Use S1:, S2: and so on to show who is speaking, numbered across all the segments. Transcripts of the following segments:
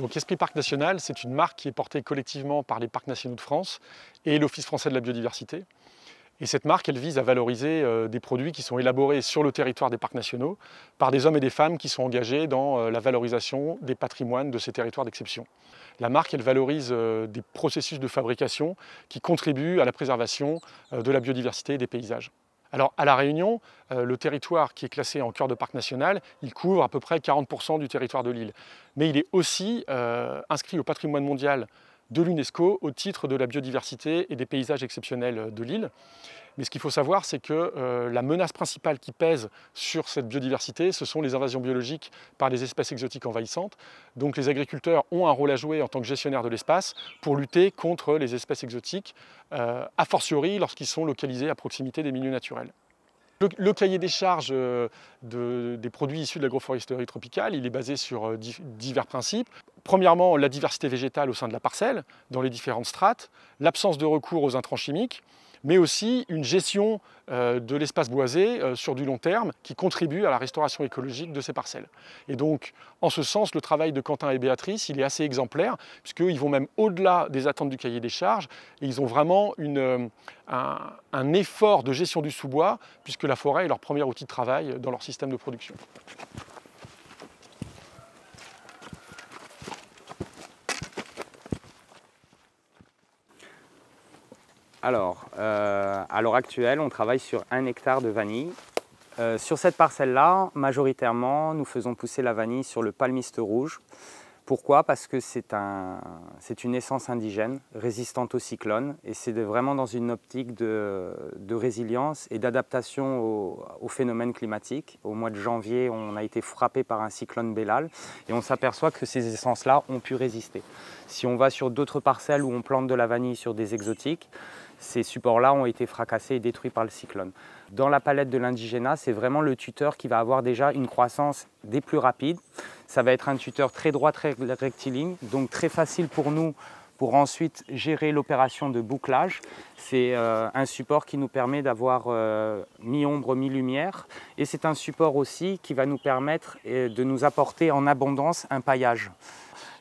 S1: Donc Esprit Parc National, c'est une marque qui est portée collectivement par les Parcs Nationaux de France et l'Office français de la biodiversité. Et cette marque, elle vise à valoriser des produits qui sont élaborés sur le territoire des parcs nationaux par des hommes et des femmes qui sont engagés dans la valorisation des patrimoines de ces territoires d'exception. La marque, elle valorise des processus de fabrication qui contribuent à la préservation de la biodiversité et des paysages. Alors à La Réunion, le territoire qui est classé en cœur de parc national, il couvre à peu près 40% du territoire de l'île. Mais il est aussi inscrit au patrimoine mondial de l'UNESCO au titre de la biodiversité et des paysages exceptionnels de l'île. Mais ce qu'il faut savoir, c'est que la menace principale qui pèse sur cette biodiversité, ce sont les invasions biologiques par des espèces exotiques envahissantes. Donc les agriculteurs ont un rôle à jouer en tant que gestionnaires de l'espace pour lutter contre les espèces exotiques, a fortiori lorsqu'ils sont localisés à proximité des milieux naturels. Le cahier des charges des produits issus de l'agroforesterie tropicale, il est basé sur divers principes. Premièrement, la diversité végétale au sein de la parcelle, dans les différentes strates, l'absence de recours aux intrants chimiques, mais aussi une gestion de l'espace boisé sur du long terme qui contribue à la restauration écologique de ces parcelles. Et donc, en ce sens, le travail de Quentin et Béatrice, il est assez exemplaire, puisqu'ils vont même au-delà des attentes du cahier des charges, et ils ont vraiment un effort de gestion du sous-bois, puisque la forêt est leur premier outil de travail dans leur système de production.
S2: Alors, à l'heure actuelle, on travaille sur 1 hectare de vanille. Sur cette parcelle-là, majoritairement, nous faisons pousser la vanille sur le palmiste rouge. Pourquoi? Parce que c'est une essence indigène, résistante aux cyclones, et c'est vraiment dans une optique de résilience et d'adaptation aux phénomènes climatiques. Au mois de janvier, on a été frappé par un cyclone Bellal, et on s'aperçoit que ces essences-là ont pu résister. Si on va sur d'autres parcelles où on plante de la vanille sur des exotiques, ces supports-là ont été fracassés et détruits par le cyclone. Dans la palette de l'indigénat, c'est vraiment le tuteur qui va avoir déjà une croissance des plus rapides. Ça va être un tuteur très droit, très rectiligne, donc très facile pour nous pour ensuite gérer l'opération de bouclage. C'est un support qui nous permet d'avoir mi-ombre, mi-lumière. Et c'est un support aussi qui va nous permettre de nous apporter en abondance un paillage.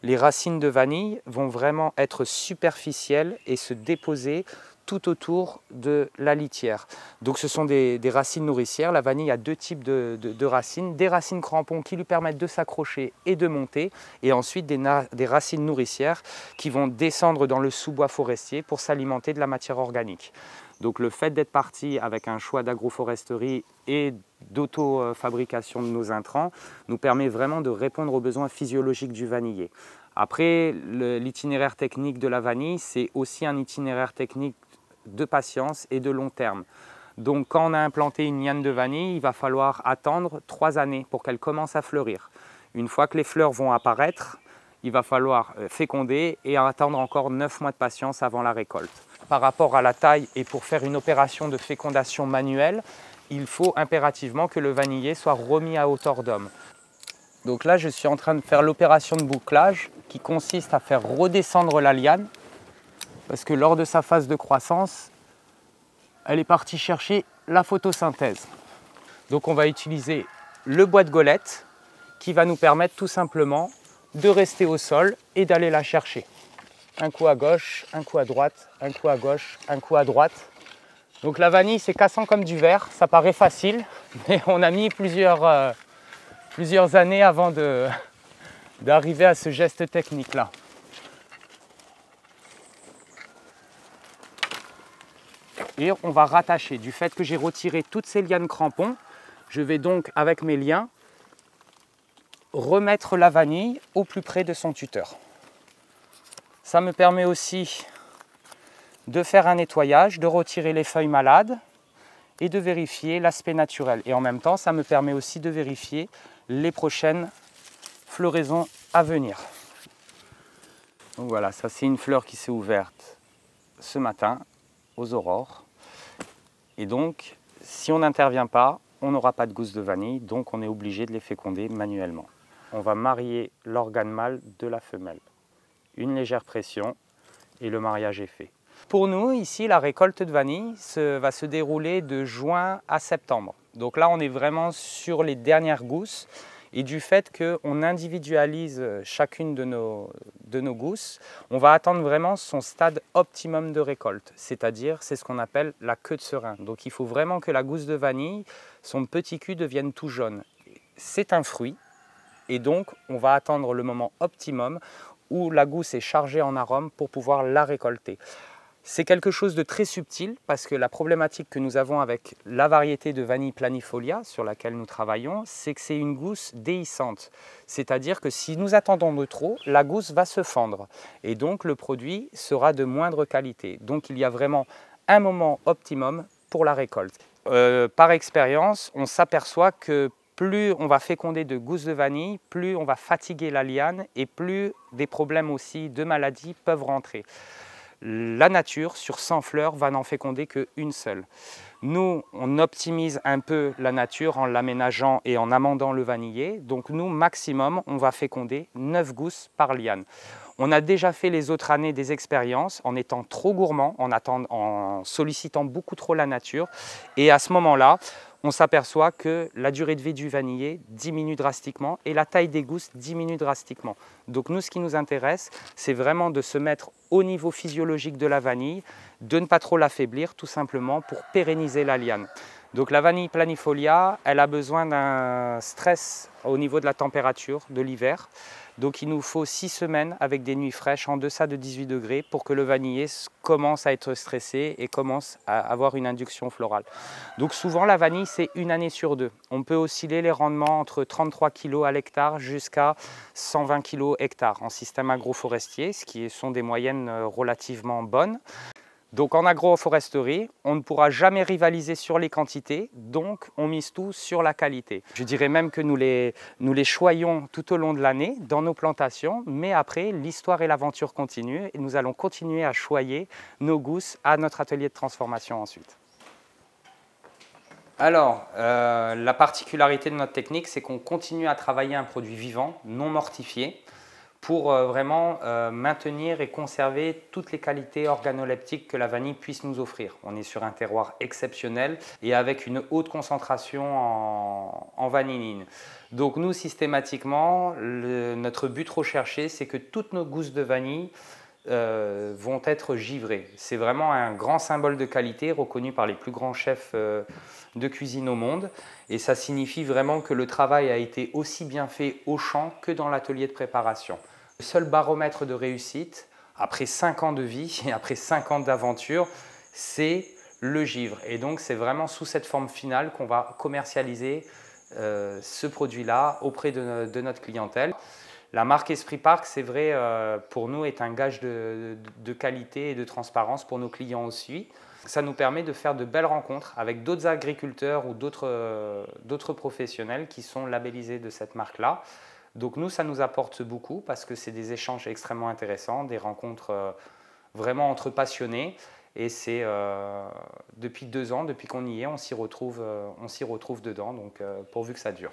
S2: Les racines de vanille vont vraiment être superficielles et se déposer tout autour de la litière. Donc ce sont des racines nourricières. La vanille a 2 types de racines. Des racines crampons qui lui permettent de s'accrocher et de monter, et ensuite des racines nourricières qui vont descendre dans le sous-bois forestier pour s'alimenter de la matière organique. Donc le fait d'être parti avec un choix d'agroforesterie et d'auto-fabrication de nos intrants nous permet vraiment de répondre aux besoins physiologiques du vanillé. Après, l'itinéraire technique de la vanille, c'est aussi un itinéraire technique de patience et de long terme. Donc quand on a implanté une liane de vanille, il va falloir attendre 3 années pour qu'elle commence à fleurir. Une fois que les fleurs vont apparaître, il va falloir féconder et attendre encore 9 mois de patience avant la récolte. Par rapport à la taille et pour faire une opération de fécondation manuelle, il faut impérativement que le vanillé soit remis à hauteur d'homme. Donc là, je suis en train de faire l'opération de bouclage qui consiste à faire redescendre la liane, parce que lors de sa phase de croissance, elle est partie chercher la photosynthèse. Donc on va utiliser le bois de golette qui va nous permettre tout simplement de rester au sol et d'aller la chercher. Un coup à gauche, un coup à droite, un coup à gauche, un coup à droite. Donc la vanille, c'est cassant comme du verre, ça paraît facile, mais on a mis plusieurs années avant d'arriver à ce geste technique-là. Et on va rattacher. Du fait que j'ai retiré toutes ces lianes crampons, je vais donc, avec mes liens, remettre la vanille au plus près de son tuteur. Ça me permet aussi de faire un nettoyage, de retirer les feuilles malades et de vérifier l'aspect naturel. Et en même temps, ça me permet aussi de vérifier les prochaines floraisons à venir. Donc voilà, ça c'est une fleur qui s'est ouverte ce matin aux aurores. Et donc, si on n'intervient pas, on n'aura pas de gousses de vanille, donc on est obligé de les féconder manuellement. On va marier l'organe mâle de la femelle. Une légère pression et le mariage est fait. Pour nous, ici, la récolte de vanille va se dérouler de juin à septembre. Donc là, on est vraiment sur les dernières gousses. Et du fait qu'on individualise chacune de nos gousses, on va atteindre vraiment son stade optimum de récolte, c'est-à-dire c'est ce qu'on appelle la queue de serin. Donc il faut vraiment que la gousse de vanille, son petit cul devienne tout jaune. C'est un fruit et donc on va attendre le moment optimum où la gousse est chargée en arômes pour pouvoir la récolter. C'est quelque chose de très subtil parce que la problématique que nous avons avec la variété de vanille planifolia sur laquelle nous travaillons, c'est que c'est une gousse déhiscente. C'est-à-dire que si nous attendons de trop, la gousse va se fendre et donc le produit sera de moindre qualité. Donc il y a vraiment un moment optimum pour la récolte. Par expérience, on s'aperçoit que plus on va féconder de gousses de vanille, plus on va fatiguer la liane et plus des problèmes aussi de maladies peuvent rentrer. La nature, sur 100 fleurs, va n'en féconder qu'une seule. Nous, on optimise un peu la nature en l'aménageant et en amendant le vanillé. Donc nous, maximum, on va féconder 9 gousses par liane. On a déjà fait les autres années des expériences en étant trop gourmand, en sollicitant beaucoup trop la nature. Et à ce moment-là, on s'aperçoit que la durée de vie du vanillé diminue drastiquement et la taille des gousses diminue drastiquement. Donc nous, ce qui nous intéresse, c'est vraiment de se mettre au niveau physiologique de la vanille, de ne pas trop l'affaiblir, tout simplement pour pérenniser la liane. Donc la vanille planifolia, elle a besoin d'un stress au niveau de la température de l'hiver. Donc il nous faut 6 semaines avec des nuits fraîches en deçà de 18 degrés pour que le vanillé commence à être stressé et commence à avoir une induction florale. Donc souvent la vanille c'est une année sur deux. On peut osciller les rendements entre 33 kg à l'hectare jusqu'à 120 kg hectare en système agroforestier, ce qui sont des moyennes relativement bonnes. Donc en agroforesterie, on ne pourra jamais rivaliser sur les quantités, donc on mise tout sur la qualité. Je dirais même que nous les choyons tout au long de l'année dans nos plantations, mais après l'histoire et l'aventure continuent et nous allons continuer à choyer nos gousses à notre atelier de transformation ensuite. Alors, la particularité de notre technique, c'est qu'on continue à travailler un produit vivant, non mortifié, pour vraiment maintenir et conserver toutes les qualités organoleptiques que la vanille puisse nous offrir. On est sur un terroir exceptionnel et avec une haute concentration en vanilline. Donc nous, systématiquement, notre but recherché, c'est que toutes nos gousses de vanille vont être givrées. C'est vraiment un grand symbole de qualité reconnu par les plus grands chefs de cuisine au monde. Et ça signifie vraiment que le travail a été aussi bien fait au champ que dans l'atelier de préparation. Le seul baromètre de réussite, après 5 ans de vie et après 5 ans d'aventure, c'est le givre. Et donc c'est vraiment sous cette forme finale qu'on va commercialiser ce produit-là auprès de notre clientèle. La marque Esprit Park, c'est vrai, pour nous, est un gage de qualité et de transparence pour nos clients aussi. Ça nous permet de faire de belles rencontres avec d'autres agriculteurs ou d'autres professionnels qui sont labellisés de cette marque-là. Donc nous, ça nous apporte beaucoup parce que c'est des échanges extrêmement intéressants, des rencontres vraiment entre passionnés. Et c'est depuis 2 ans, depuis qu'on y est, on s'y retrouve dedans, donc pourvu que ça dure.